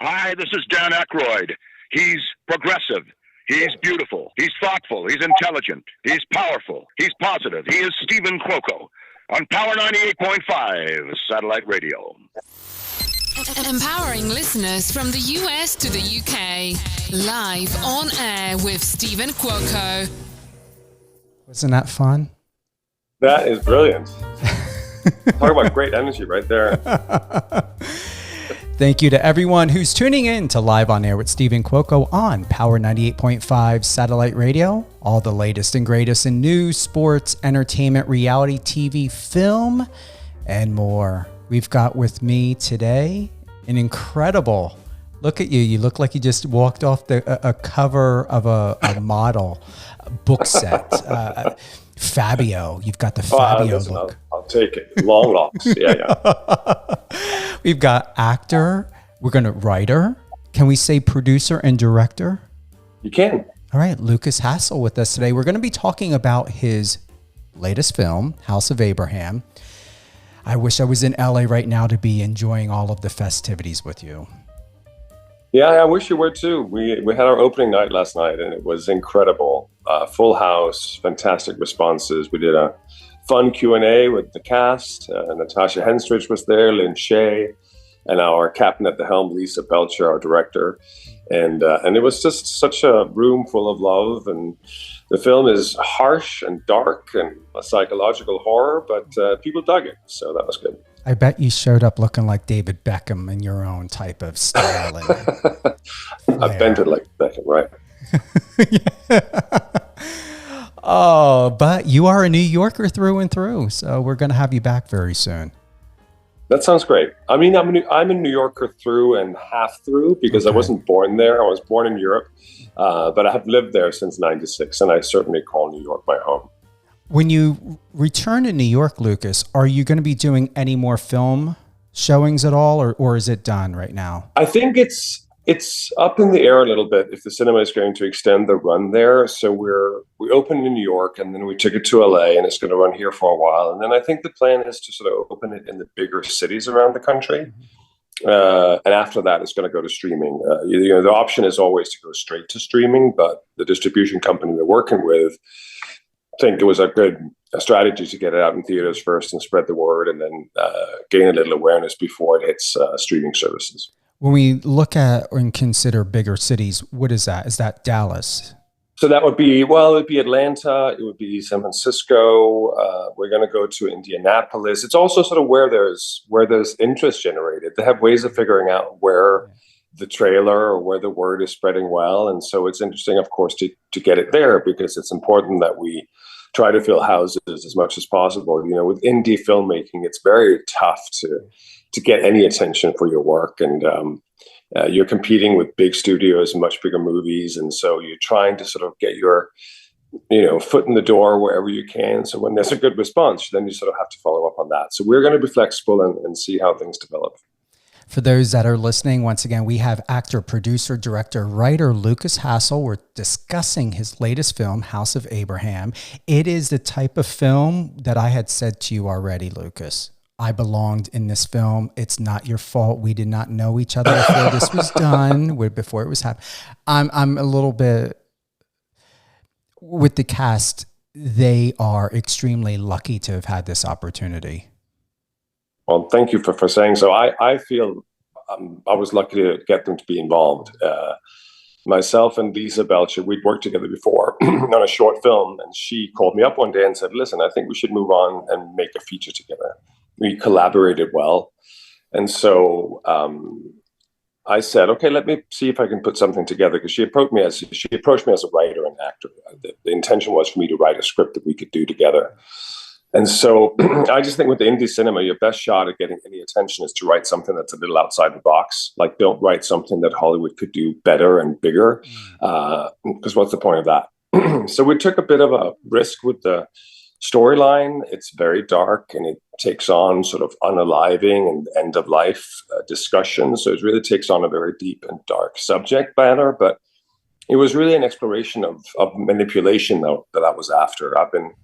Hi, this is Dan Aykroyd. He's progressive. He's beautiful. He's thoughtful. He's intelligent. He's powerful. He's positive. He is Stephen Cuoco on Power 98.5 Satellite Radio. Empowering listeners from the US to the UK. Live on air with Stephen Cuoco. Wasn't that fun? That is brilliant. Talk about great energy right there. Thank you to everyone who's tuning in to Live on Air with Stephen Cuoco on Power 98.5 Satellite Radio. All the latest and greatest in news, sports, entertainment, reality, TV, film, and more. We've got with me today an incredible, look at you. You look like you just walked off a cover of a model book set. Fabio, you've got the Fabio look. I'll take it. Long locks. Yeah. We've got actor. We're going to writer. Can we say producer and director? You can. All right. Lukas Hassel with us today. We're going to be talking about his latest film, House of Abraham. I wish I was in LA right now to be enjoying all of the festivities with you. Yeah, I wish you were too. We had our opening night last night and it was incredible. Full house, fantastic responses. We did a fun Q&A with the cast. Natasha Henstridge was there, Lynn Shea, and our captain at the helm, Lisa Belcher, our director. And it was just such a room full of love. And the film is harsh and dark and a psychological horror, but people dug it. So that was good. I bet you showed up looking like David Beckham in your own type of style. I bent it like Beckham, right? Oh, but you are a New Yorker through and through, so we're going to have you back very soon. That sounds great. I mean, I'm a New Yorker through and half through because I wasn't born there. I was born in Europe, but I have lived there since '96, and I certainly call New York my home. When you return to New York, Lukas, are you going to be doing any more film showings at all, or is it done right now? I think it's up in the air a little bit if the cinema is going to extend the run there. So we opened in New York and then we took it to LA and it's going to run here for a while. And then I think the plan is to sort of open it in the bigger cities around the country. And after that, it's going to go to streaming. The option is always to go straight to streaming, but the distribution company we're working with think it was a good strategy to get it out in theaters first and spread the word and then gain a little awareness before it hits streaming services. When we look at and consider bigger cities, what is that? Is that Dallas? So that would be, it'd be Atlanta, it would be San Francisco. We're going to go to Indianapolis. It's also sort of where there's interest generated. They have ways of figuring out where the trailer or where the word is spreading well. And so it's interesting, of course, to get it there because it's important that we try to fill houses as much as possible. You know, with indie filmmaking, it's very tough to get any attention for your work. And you're competing with big studios and much bigger movies. And so you're trying to sort of get your, foot in the door wherever you can. So when there's a good response, then you sort of have to follow up on that. So we're going to be flexible and see how things develop. For those that are listening, once again, we have actor, producer, director, writer Lukas Hassel. We're discussing his latest film, House of Abraham. It is the type of film that I had said to you already, Lukas. I belonged in this film. It's not your fault. We did not know each other before this was done, before it was happening. I'm a little bit with the cast. They are extremely lucky to have had this opportunity. Well, thank you for saying so. I feel I was lucky to get them to be involved. Myself and Lisa Belcher, we'd worked together before on a short film, and she called me up one day and said, listen, I think we should move on and make a feature together. We collaborated well. And so I said, okay, let me see if I can put something together, because she approached me as a writer and actor. The intention was for me to write a script that we could do together. And so I just think with the indie cinema, your best shot at getting any attention is to write something that's a little outside the box. Like, don't write something that Hollywood could do better and bigger, because what's the point of that? So we took a bit of a risk with the storyline. It's very dark, and it takes on sort of unaliving and end-of-life discussions. So it really takes on a very deep and dark subject matter. But it was really an exploration of manipulation, though, that I was after. I've been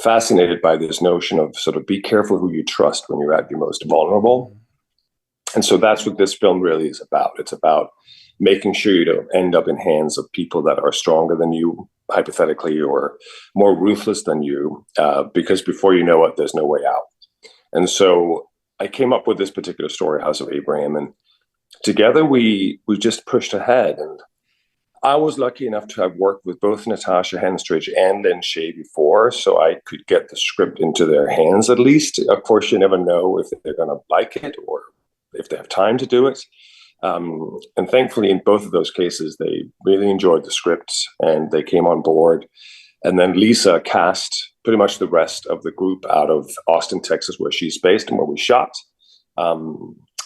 fascinated by this notion of sort of be careful who you trust when you're at your most vulnerable. And so that's what this film really is about. It's about making sure you don't end up in hands of people that are stronger than you, hypothetically, or more ruthless than you, because before you know it, there's no way out. And so I came up with this particular story, House of Abraham, and together we just pushed ahead. And I was lucky enough to have worked with both Natasha Henstridge and Lynn Shay before, so I could get the script into their hands at least. Of course, you never know if they're going to like it or if they have time to do it. And thankfully, in both of those cases, they really enjoyed the script and they came on board. And then Lisa cast pretty much the rest of the group out of Austin, Texas, where she's based and where we shot.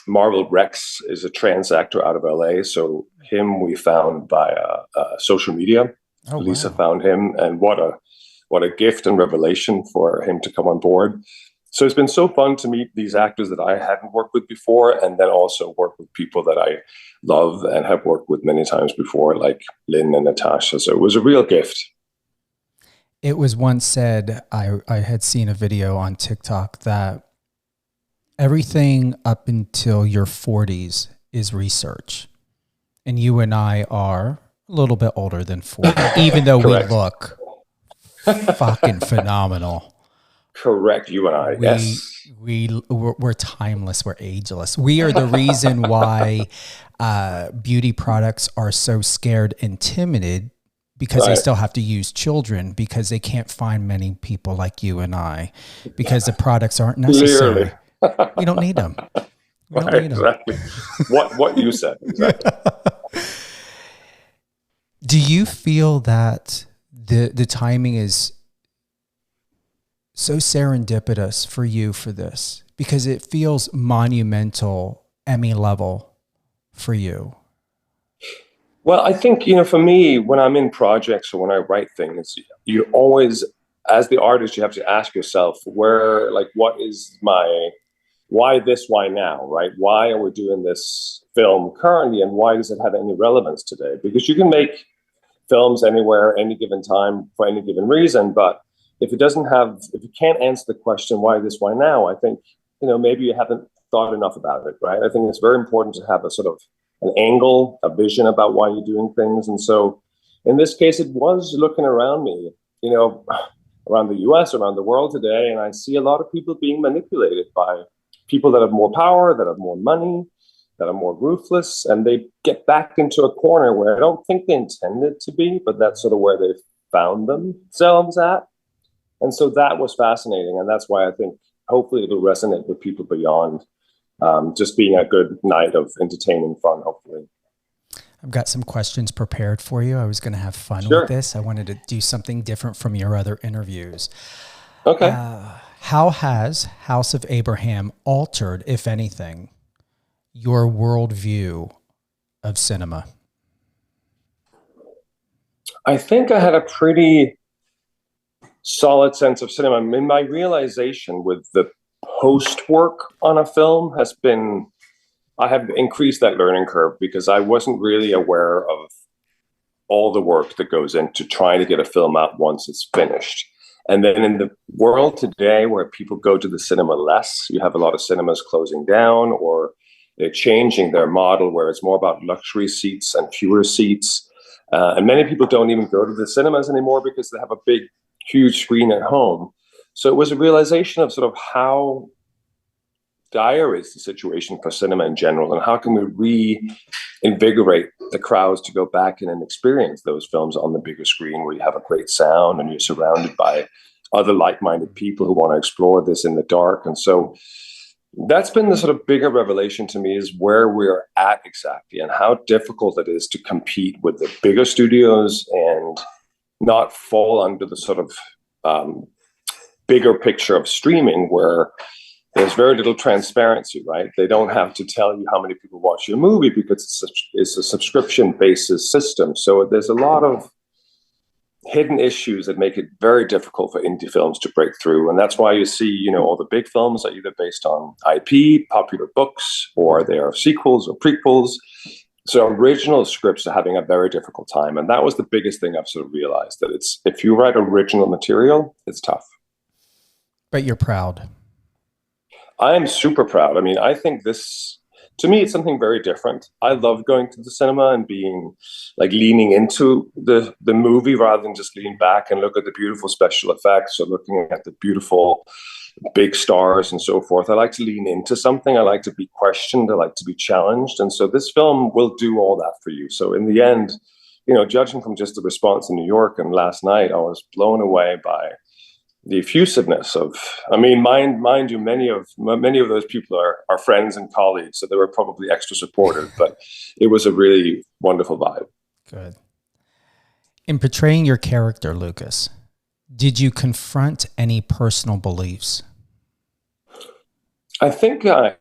Marvel Rex is a trans actor out of LA. So him we found via social media. Oh, Lisa found him, and what a gift and revelation for him to come on board. So it's been so fun to meet these actors that I hadn't worked with before, and then also work with people that I love and have worked with many times before, like Lynn and Natasha. So it was a real gift. It was once said, I had seen a video on TikTok, that everything up until your 40s is research. And you and I are a little bit older than 40, even though we look fucking phenomenal. Correct, you and I, yes. We're timeless, we're ageless. We are the reason why beauty products are so scared and timid, because they still have to use children, because they can't find many people like you and I, because the products aren't necessary. We don't need them. We don't need exactly. What you said. Exactly. Do you feel that the timing is so serendipitous for you for this? Because it feels monumental, Emmy level for you. Well, I think, for me, when I'm in projects or when I write things, you always, as the artist, you have to ask yourself what is why this, why now, right? Why are we doing this film currently, and why does it have any relevance today? Because you can make films anywhere, any given time, for any given reason, but if you can't answer the question, why this, why now, I think, maybe you haven't thought enough about it, right? I think it's very important to have a sort of an angle, a vision about why you're doing things. And so in this case, it was looking around me, around the US, around the world today, and I see a lot of people being manipulated by people that have more power, that have more money, that are more ruthless, and they get back into a corner where I don't think they intended to be, but that's sort of where they found themselves at. And so that was fascinating, and that's why I think hopefully it'll resonate with people beyond just being a good night of entertaining fun, hopefully. I've got some questions prepared for you. I was going to have fun with this. I wanted to do something different from your other interviews. Okay. How has House of Abraham altered, if anything, your worldview of cinema? I think I had a pretty solid sense of cinema. I mean, my realization with the post work on a film has been, I have increased that learning curve, because I wasn't really aware of all the work that goes into trying to get a film out once it's finished. And then in the world today, where people go to the cinema less, you have a lot of cinemas closing down, or they're changing their model where it's more about luxury seats and fewer seats. And many people don't even go to the cinemas anymore because they have a big, huge screen at home. So it was a realization of sort of how dire is the situation for cinema in general, and how can we reinvigorate the crowds to go back in and experience those films on the bigger screen, where you have a great sound and you're surrounded by other like-minded people who want to explore this in the dark. And so that's been the sort of bigger revelation to me, is where we're at exactly, and how difficult it is to compete with the bigger studios and not fall under the sort of bigger picture of streaming, where there's very little transparency, right? They don't have to tell you how many people watch your movie, because it's a subscription-based system. So there's a lot of hidden issues that make it very difficult for indie films to break through. And that's why you see, all the big films are either based on IP, popular books, or they are sequels or prequels. So original scripts are having a very difficult time. And that was the biggest thing I've sort of realized, that if you write original material, it's tough. But you're proud. I am super proud. I mean, I think this to me, it's something very different. I love going to the cinema and being like leaning into the movie rather than just lean back and look at the beautiful special effects or looking at the beautiful big stars and so forth. I like to lean into something. I like to be questioned. I like to be challenged. And so this film will do all that for you. So in the end, judging from just the response in New York and last night, I was blown away by the effusiveness of, mind you, many of those people are friends and colleagues, so they were probably extra supportive, but it was a really wonderful vibe. Good. In portraying your character, Lukas, did you confront any personal beliefs? I think I've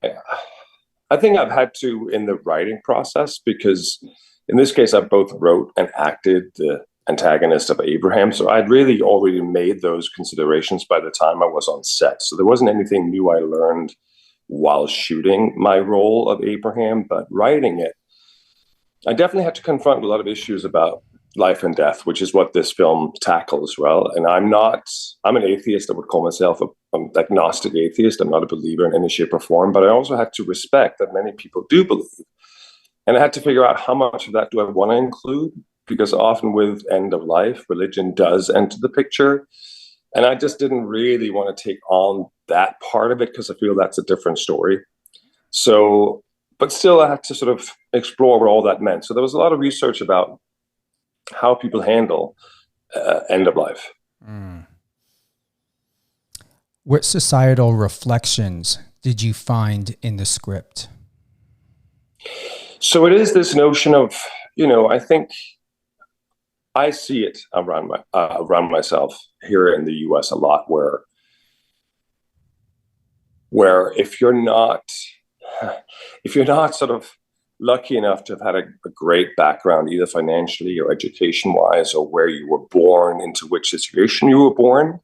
had to in the writing process, because in this case, I both wrote and acted the antagonist of Abraham. So I'd really already made those considerations by the time I was on set. So there wasn't anything new I learned while shooting my role of Abraham, but writing it, I definitely had to confront a lot of issues about life and death, which is what this film tackles well. And I'm an atheist. I would call myself an agnostic atheist. I'm not a believer in any shape or form, but I also had to respect that many people do believe. And I had to figure out how much of that do I want to include, because often with end of life, religion does enter the picture. And I just didn't really want to take on that part of it because I feel that's a different story. So, but still I had to sort of explore what all that meant. So there was a lot of research about how people handle end of life. Mm. What societal reflections did you find in the script? So it is this notion of, I think I see it around myself here in the US a lot, where if you're not sort of lucky enough to have had a great background, either financially or education wise, or where you were born, into which situation you were born,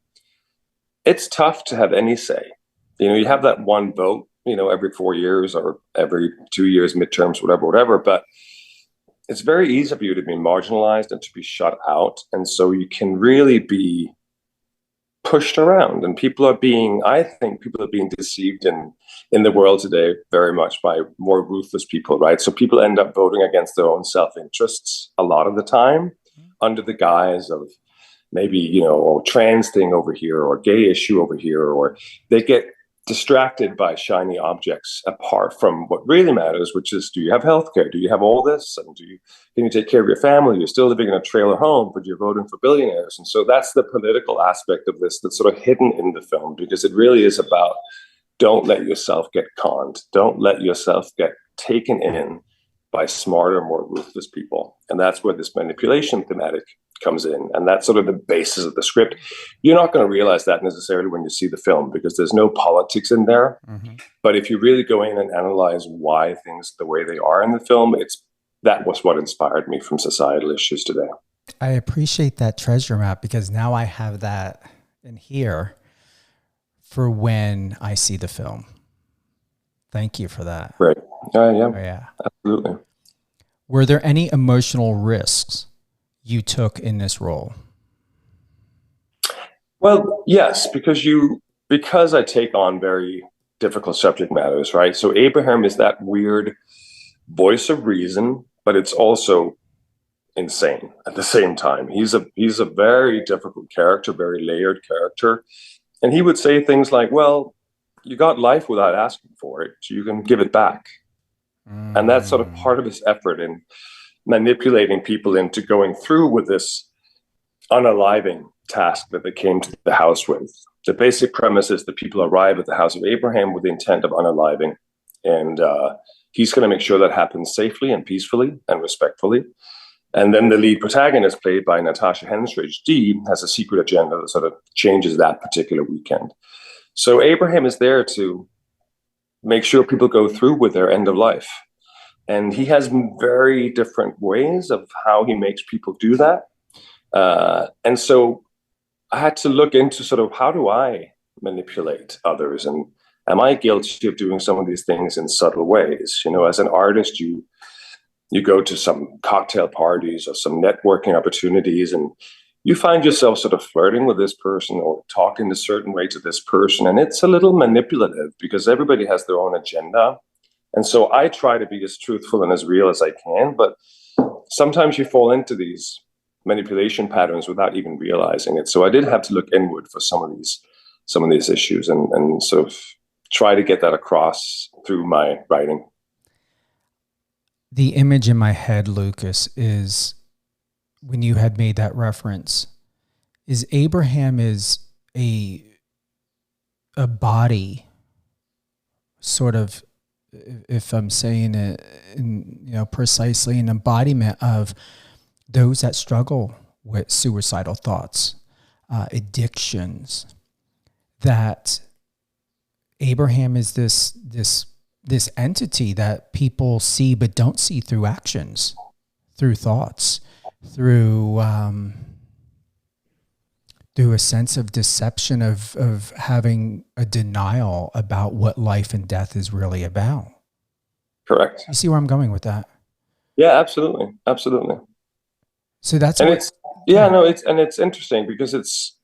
it's tough to have any say. You have that one vote, every 4 years or every 2 years, midterms, whatever, but it's very easy for you to be marginalized and to be shut out. And so you can really be pushed around, and I think people are being deceived in the world today very much by more ruthless people, right? So people end up voting against their own self-interests a lot of the time under the guise of maybe, a trans thing over here or a gay issue over here, or they get distracted by shiny objects apart from what really matters, which is, do you have healthcare? Do you have all this? And can you take care of your family? You're still living in a trailer home, but you're voting for billionaires. And so that's the political aspect of this that's sort of hidden in the film, because it really is about, don't let yourself get conned. Don't let yourself get taken in by smarter, more ruthless people. And that's where this manipulation thematic comes in. And that's sort of the basis of the script. You're not going to realize that necessarily when you see the film, because there's no politics in there. Mm-hmm. But if you really go in and analyze why things the way they are in the film, that was what inspired me from societal issues today. I appreciate that treasure map, because now I have that in here for when I see the film. Thank you for that. Right. Yeah. Oh, yeah. Absolutely. Were there any emotional risks you took in this role? Well, yes, because I take on very difficult subject matters, right? So Abraham is that weird voice of reason, but it's also insane at the same time. He's a very difficult character, very layered character. And he would say things like, well, you got life without asking for it, so you can give it back. And that's sort of part of his effort in manipulating people into going through with this unaliving task that they came to the house with. The basic premise is that people arrive at the house of Abraham with the intent of unaliving. And he's going to make sure that happens safely and peacefully and respectfully. And then the lead protagonist, played by Natasha Henstridge, Dee, has a secret agenda that sort of changes that particular weekend. So Abraham is there to make sure people go through with their end of life. And he has very different ways of how he makes people do that. And so I had to look into sort of, how do I manipulate others? And am I guilty of doing some of these things in subtle ways? As an artist, you go to some cocktail parties or some networking opportunities, and you find yourself sort of flirting with this person or talking a certain way to this person. And it's a little manipulative because everybody has their own agenda. And so I try to be as truthful and as real as I can, but sometimes you fall into these manipulation patterns without even realizing it. So I did have to look inward for some of these issues and sort of try to get that across through my writing. The image in my head, Lukas, is when you had made that reference, is Abraham is a body, sort of, if I'm saying it, precisely, an embodiment of those that struggle with suicidal thoughts, addictions. That Abraham is this entity that people see but don't see through actions, through thoughts, through a sense of deception of having a denial about what life and death is really about. Correct. You see where I'm going with that? Yeah, absolutely. Absolutely. So that's and what, it's interesting because it's,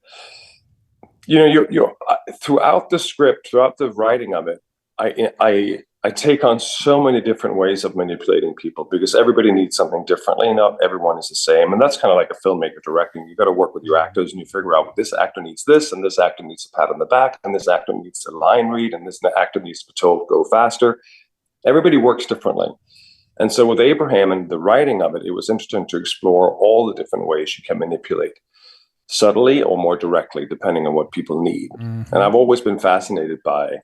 you're throughout the script, throughout the writing of it, I take on so many different ways of manipulating people because everybody needs something differently. Not everyone is the same. And that's kind of like a filmmaker directing. You got to work with your actors and you figure out, well, this actor needs this, and this actor needs a pat on the back, and this actor needs a line read, and this actor needs to be told, go faster. Everybody works differently. And so with Abraham and the writing of it, it was interesting to explore all the different ways you can manipulate, subtly or more directly, depending on what people need. Mm-hmm. And I've always been fascinated by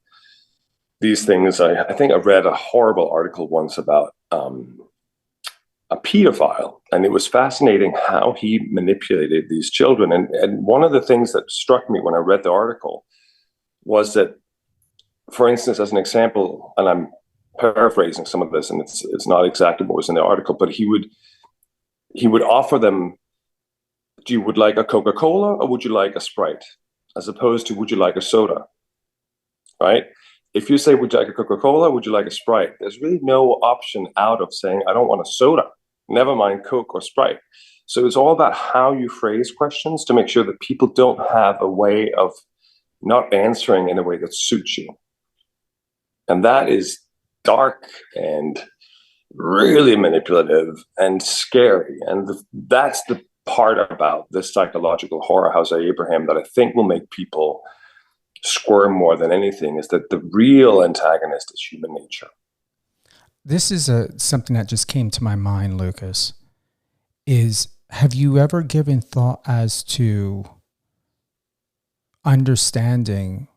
these things. I think I read a horrible article once about a pedophile, and it was fascinating how he manipulated these children. And one of the things that struck me when I read the article was that, for instance, as an example, and I'm paraphrasing some of this, and it's not exactly what was in the article, but he would offer them, do you would like a Coca-Cola or would you like a Sprite? As opposed to, would you like a soda? Right? If you say, would you like a Coca-Cola, would you like a Sprite? There's really no option out of saying, I don't want a soda, never mind Coke or Sprite. So it's all about how you phrase questions to make sure that people don't have a way of not answering in a way that suits you. And that is dark and really manipulative and scary. And that's the part about this psychological horror house of Abraham that I think will make people squirm more than anything, is that the real antagonist is human nature. This is something that just came to my mind, Lukas, is have you ever given thought as to understanding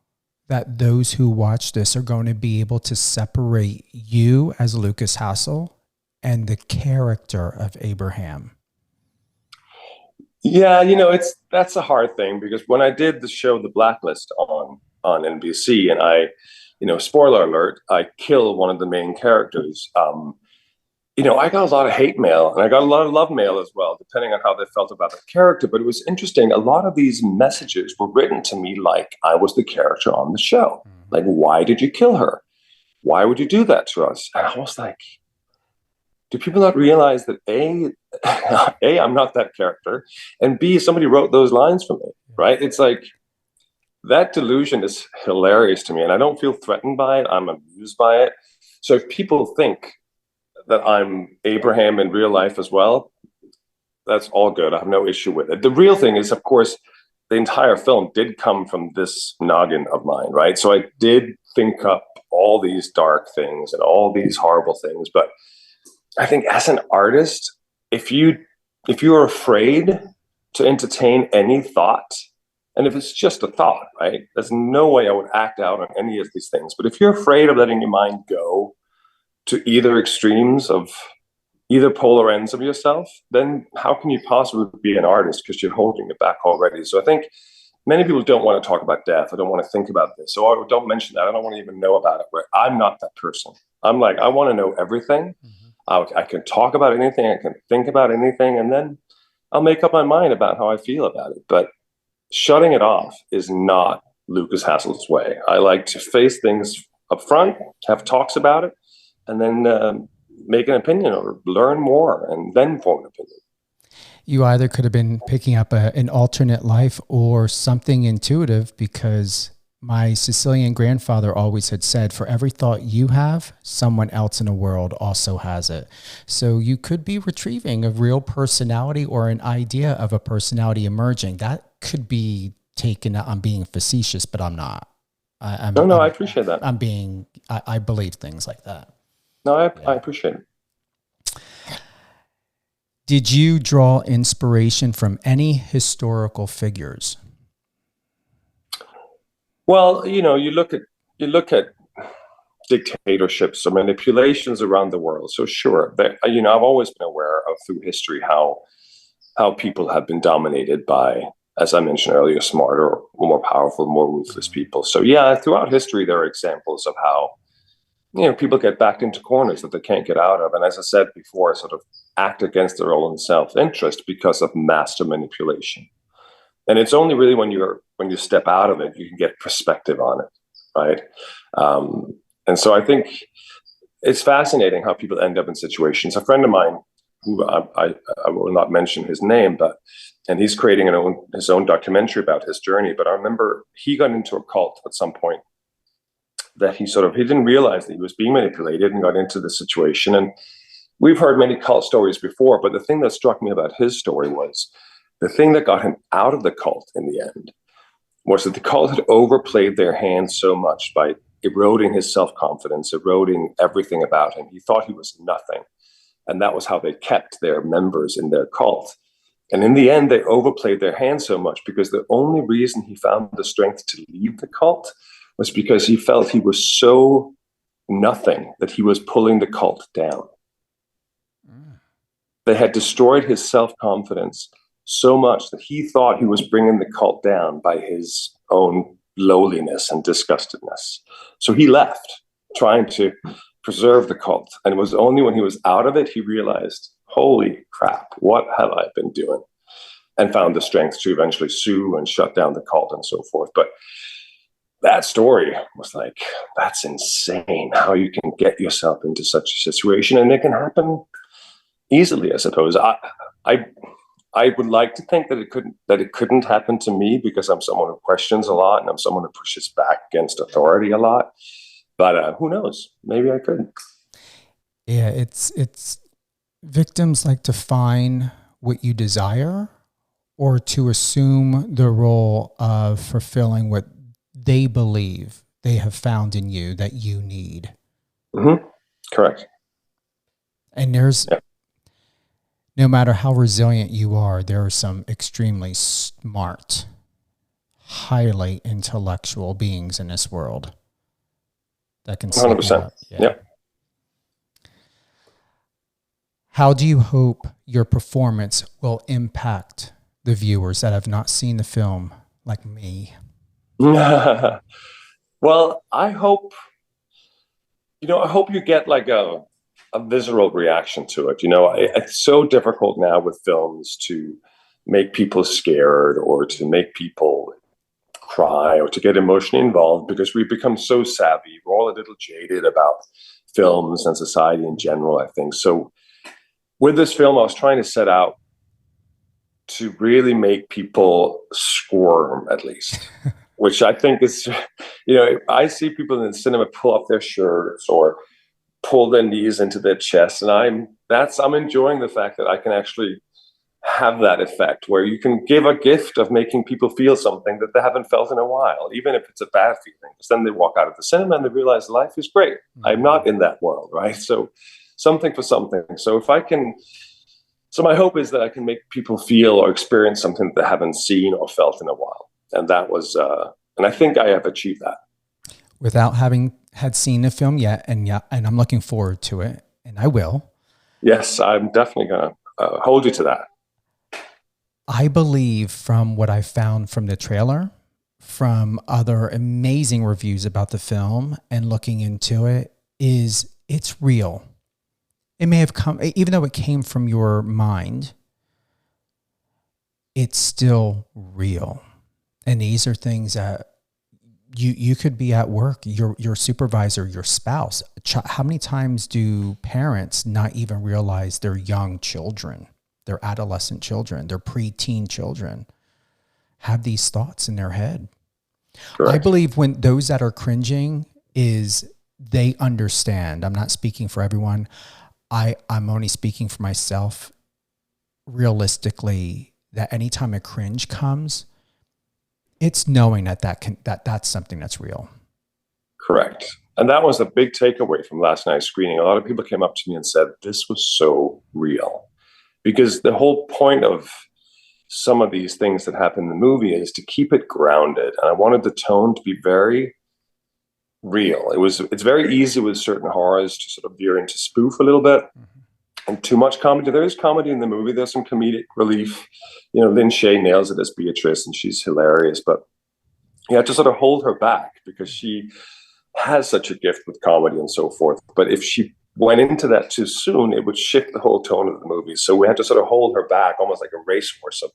that those who watch this are going to be able to separate you as Lukas Hassel and the character of Abraham? Yeah, that's a hard thing, because when I did the show The Blacklist on NBC, and I, spoiler alert, I kill one of the main characters. I got a lot of hate mail and I got a lot of love mail as well, depending on how they felt about the character. But it was interesting. A lot of these messages were written to me like I was the character on the show. Like, why did you kill her? Why would you do that to us? And I was like, do people not realize that A, I'm not that character, and B, somebody wrote those lines for me, right? It's like, that delusion is hilarious to me, and I don't feel threatened by it. I'm amused by it. So if people think that I'm Abraham in real life as well, that's all good. I have no issue with it. The real thing is, of course, the entire film did come from this noggin of mine, right? So I did think up all these dark things and all these horrible things, but I think as an artist, if you're afraid to entertain any thought, and if it's just a thought, right, there's no way I would act out on any of these things. But if you're afraid of letting your mind go to either extremes of either polar ends of yourself, then how can you possibly be an artist, because you're holding it back already? So I think many people don't want to talk about death. I don't want to think about this. So I don't mention that. I don't want to even know about it. Right? I'm not that person. I'm like, I want to know everything. Mm-hmm. I can talk about anything, I can think about anything, and then I'll make up my mind about how I feel about it. But shutting it off is not Lukas Hassel's way. I like to face things up front, have talks about it, and then make an opinion or learn more and then form an opinion. You either could have been picking up an alternate life or something intuitive, because my Sicilian grandfather always had said, for every thought you have, someone else in the world also has it. So you could be retrieving a real personality or an idea of a personality emerging. That could be taken, I'm being facetious, but I'm not. I appreciate that. I believe things like that. No, I appreciate it. Did you draw inspiration from any historical figures? Well, you look at dictatorships or manipulations around the world. So sure, I've always been aware of through history how people have been dominated by, as I mentioned earlier, smarter, more powerful, more ruthless people. So yeah, throughout history, there are examples of how, people get backed into corners that they can't get out of. And as I said before, sort of act against their own self-interest because of master manipulation. And it's only really when you step out of it, you can get perspective on it, right? And so I think it's fascinating how people end up in situations. A friend of mine, who I will not mention his name, and he's creating his own documentary about his journey. But I remember he got into a cult at some point that he didn't realize that he was being manipulated and got into the situation. And we've heard many cult stories before, but the thing that struck me about his story was the thing that got him out of the cult in the end was that the cult had overplayed their hand so much by eroding his self-confidence, eroding everything about him. He thought he was nothing. And that was how they kept their members in their cult. And in the end, they overplayed their hand so much because the only reason he found the strength to leave the cult was because he felt he was so nothing that he was pulling the cult down. They had destroyed his self-confidence so much that he thought he was bringing the cult down by his own lowliness and disgustedness. So he left, trying to preserve the cult. And it was only when he was out of it, he realized, holy crap, what have I been doing? And found the strength to eventually sue and shut down the cult and so forth. But that story was like, that's insane how you can get yourself into such a situation. And it can happen easily, I suppose. I would like to think that it couldn't happen to me because I'm someone who questions a lot and I'm someone who pushes back against authority a lot. But who knows? Maybe I could. Yeah, it's victims like to find what you desire or to assume the role of fulfilling what they believe they have found in you that you need. Mm-hmm. Correct. And no matter how resilient you are, there are some extremely smart, highly intellectual beings in this world that can 100%. Yeah. How do you hope your performance will impact the viewers that have not seen the film, like me? Well, I hope you get like a visceral reaction to it. It's so difficult now with films to make people scared or to make people cry or to get emotionally involved because we've become so savvy. We're all a little jaded about films and society in general, I think. So with this film, I was trying to set out to really make people squirm, at least, which I think is, I see people in the cinema pull off their shirts or pull their knees into their chest. And I'm enjoying the fact that I can actually have that effect where you can give a gift of making people feel something that they haven't felt in a while, even if it's a bad feeling, because then they walk out of the cinema and they realize life is great. Mm-hmm. I'm not in that world, right? So something for something. So my hope is that I can make people feel or experience something that they haven't seen or felt in a while. And that was, and I think I have achieved that. Without having had seen the film yet, and I'm looking forward to it, and I will. Yes, I'm definitely going to hold you to that. I believe from what I found from the trailer, from other amazing reviews about the film and looking into it, is it's real. It may have come, even though it came from your mind, it's still real. And these are things that you could be at work, your supervisor, your spouse. How many times do parents not even realize their young children, their adolescent children, their preteen children have these thoughts in their head? I believe when those that are cringing is they understand. I'm not speaking for everyone. I'm only speaking for myself. Realistically, that anytime a cringe comes, it's knowing that's something that's real. Correct. And that was a big takeaway from last night's screening. A lot of people came up to me and said, this was so real. Because the whole point of some of these things that happen in the movie is to keep it grounded. And I wanted the tone to be very real. It's very easy with certain horrors to sort of veer into spoof a little bit. And too much comedy. There is comedy in the movie. There's some comedic relief. Lynn Shay nails it as Beatrice, and she's hilarious. But you have to sort of hold her back because she has such a gift with comedy and so forth. But if she went into that too soon, it would shift the whole tone of the movie. So we had to sort of hold her back, almost like a racehorse. Of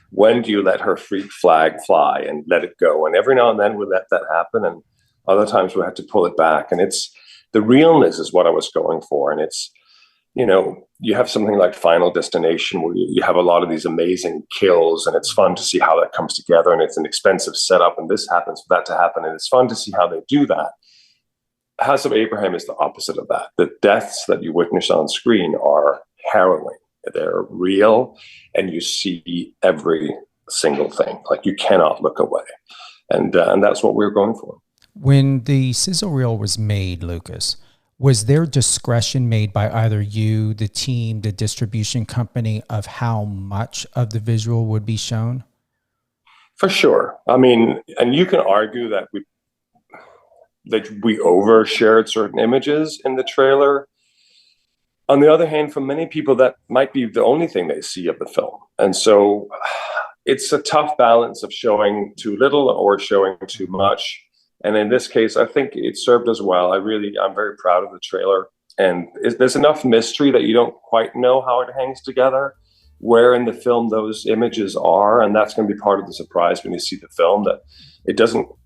when do you let her freak flag fly and let it go? And every now and then we let that happen, and other times we had to pull it back. And it's the realness is what I was going for, and it's. You have something like Final Destination where you have a lot of these amazing kills, and it's fun to see how that comes together, and it's an expensive setup, and this happens for that to happen, and it's fun to see how they do that. House of Abraham is the opposite of that. The deaths that you witness on screen are harrowing. They're real, and you see every single thing. Like, you cannot look away. And that's what we're going for. When the sizzle reel was made, Lukas, was there discretion made by either you, the team, the distribution company of how much of the visual would be shown? For sure. I mean, and you can argue that we overshared certain images in the trailer. On the other hand, for many people, that might be the only thing they see of the film. And so it's a tough balance of showing too little or showing too much. And in this case, I think it served us well. I'm very proud of the trailer. And there's enough mystery that you don't quite know how it hangs together, where in the film those images are. And that's going to be part of the surprise when you see the film, that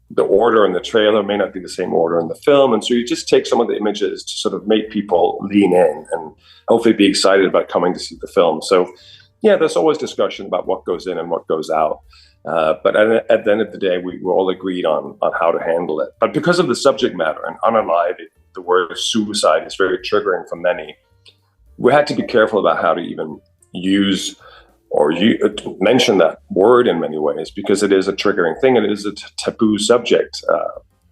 the order in the trailer may not be the same order in the film. And so you just take some of the images to sort of make people lean in and hopefully be excited about coming to see the film. So yeah, there's always discussion about what goes in and what goes out. But at the end of the day, we all agreed on how to handle it. But because of the subject matter, and unalive, the word suicide is very triggering for many, we had to be careful about how to even use or mention that word in many ways, because it is a triggering thing. And it is a taboo subject,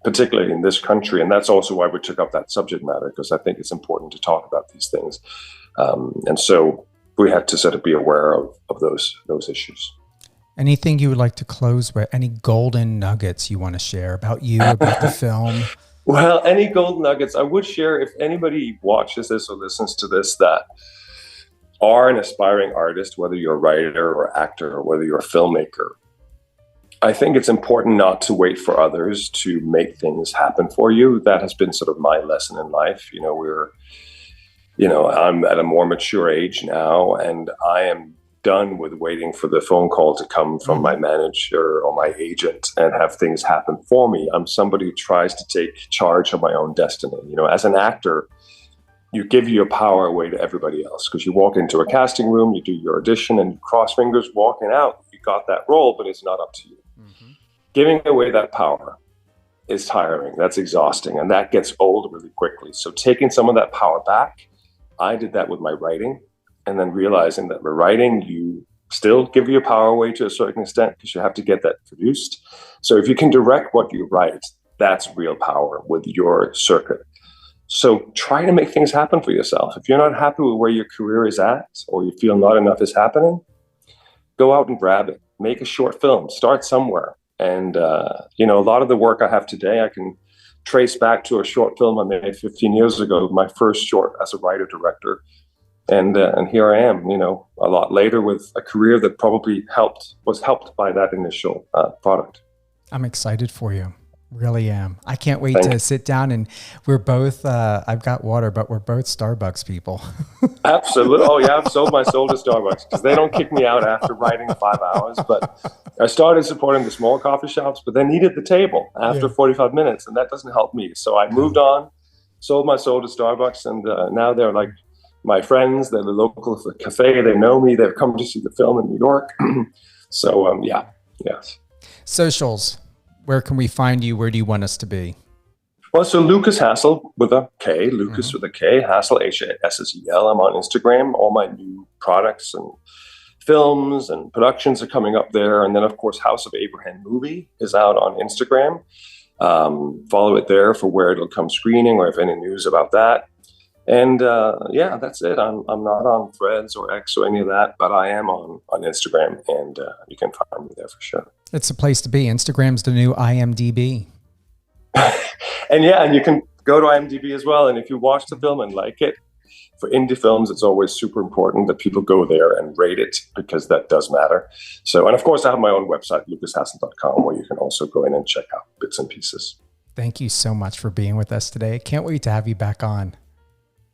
particularly in this country. And that's also why we took up that subject matter, because I think it's important to talk about these things. And so we had to sort of be aware of those issues. Anything you would like to close with? Any golden nuggets you want to share about you, about the film? Well, any golden nuggets I would share, if anybody watches this or listens to this that are an aspiring artist, whether you're a writer or actor or whether you're a filmmaker, I think it's important not to wait for others to make things happen for you. That has been sort of my lesson in life. I'm at a more mature age now, and I am done with waiting for the phone call to come from my manager or my agent and have things happen for me. I'm somebody who tries to take charge of my own destiny. As an actor, you give your power away to everybody else, because you walk into a casting room, you do your audition, and you cross fingers walking out. You got that role, but it's not up to you. Mm-hmm. Giving away that power is tiring. That's exhausting, and that gets old really quickly. So taking some of that power back, I did that with my writing. And then realizing that with writing, you still give your power away to a certain extent, because you have to get that produced. So if you can direct what you write, that's real power with your circuit. So try to make things happen for yourself. If you're not happy with where your career is at, or you feel not enough is happening, go out and grab it. Make a short film. Start somewhere. And, a lot of the work I have today, I can trace back to a short film I made 15 years ago, my first short as a writer-director. And here I am, a lot later with a career that probably was helped by that initial product. I'm excited for you. Really am. I can't wait to sit down, and we're both, I've got water, but we're both Starbucks people. Absolutely. Oh yeah, I've sold my soul to Starbucks, because they don't kick me out after writing 5 hours. But I started supporting the small coffee shops, but they needed the table after 45 minutes, and that doesn't help me. So I moved on, sold my soul to Starbucks, and now they're like my friends. They're the local cafe. They know me. They've come to see the film in New York. So yes. Socials. Where can we find you? Where do you want us to be? Well, so Lukas Hassel with a K, Lukas with a K, Hassel, Hassel. I'm on Instagram. All my new products and films and productions are coming up there. And then, of course, House of Abraham movie is out on Instagram. Follow it there for where it'll come screening or if any news about that. And yeah, that's it. I'm not on Threads or X or any of that, but I am on Instagram, and you can find me there for sure. It's a place to be. Instagram's the new IMDb. And yeah, and you can go to IMDb as well. And if you watch the film and like it, for indie films, it's always super important that people go there and rate it, because that does matter. So, and of course, I have my own website, lucashassel.com, where you can also go in and check out bits and pieces. Thank you so much for being with us today. Can't wait to have you back on.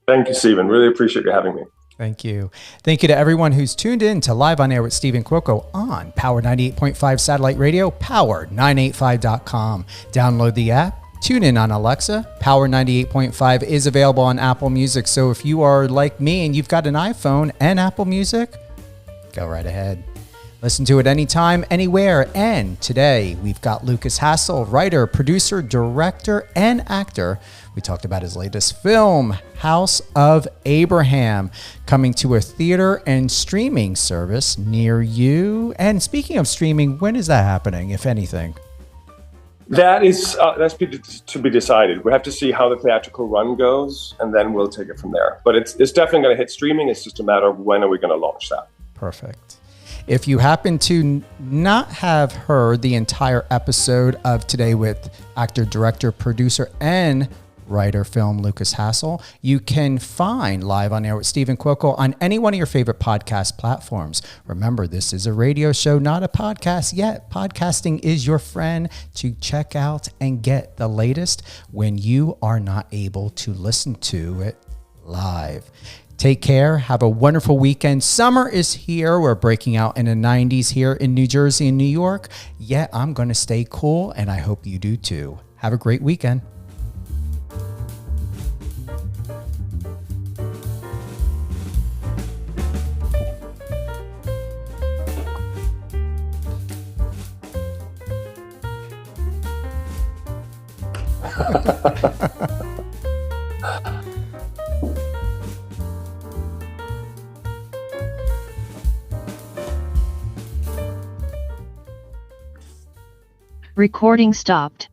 Thank you, Stephen. Really appreciate you having me. Thank you. Thank you to everyone who's tuned in to Live on Air with Stephen Cuoco on Power 98.5 Satellite Radio, power985.com. Download the app. Tune in on Alexa. Power 98.5 is available on Apple Music. So if you are like me and you've got an iPhone and Apple Music, go right ahead. Listen to it anytime, anywhere. And today we've got Lukas Hassel, writer, producer, director, and actor. We talked about his latest film, House of Abraham, coming to a theater and streaming service near you. And speaking of streaming, when is that happening, if anything? That's to be decided. We have to see how the theatrical run goes, and then we'll take it from there. But it's definitely going to hit streaming. It's just a matter of when are we going to launch that. Perfect. If you happen to not have heard the entire episode of Today with actor, director, producer, and writer film Lukas Hassel, you can find Live on Air with Stephen Cuoco on any one of your favorite podcast platforms. Remember, this is a radio show, not a podcast yet. Podcasting is your friend to check out and get the latest when you are not able to listen to it live. Take care. Have a wonderful weekend. Summer is here. We're breaking out in the 90s here in New Jersey and New York. Yet I'm going to stay cool, and I hope you do too. Have a great weekend. Recording stopped.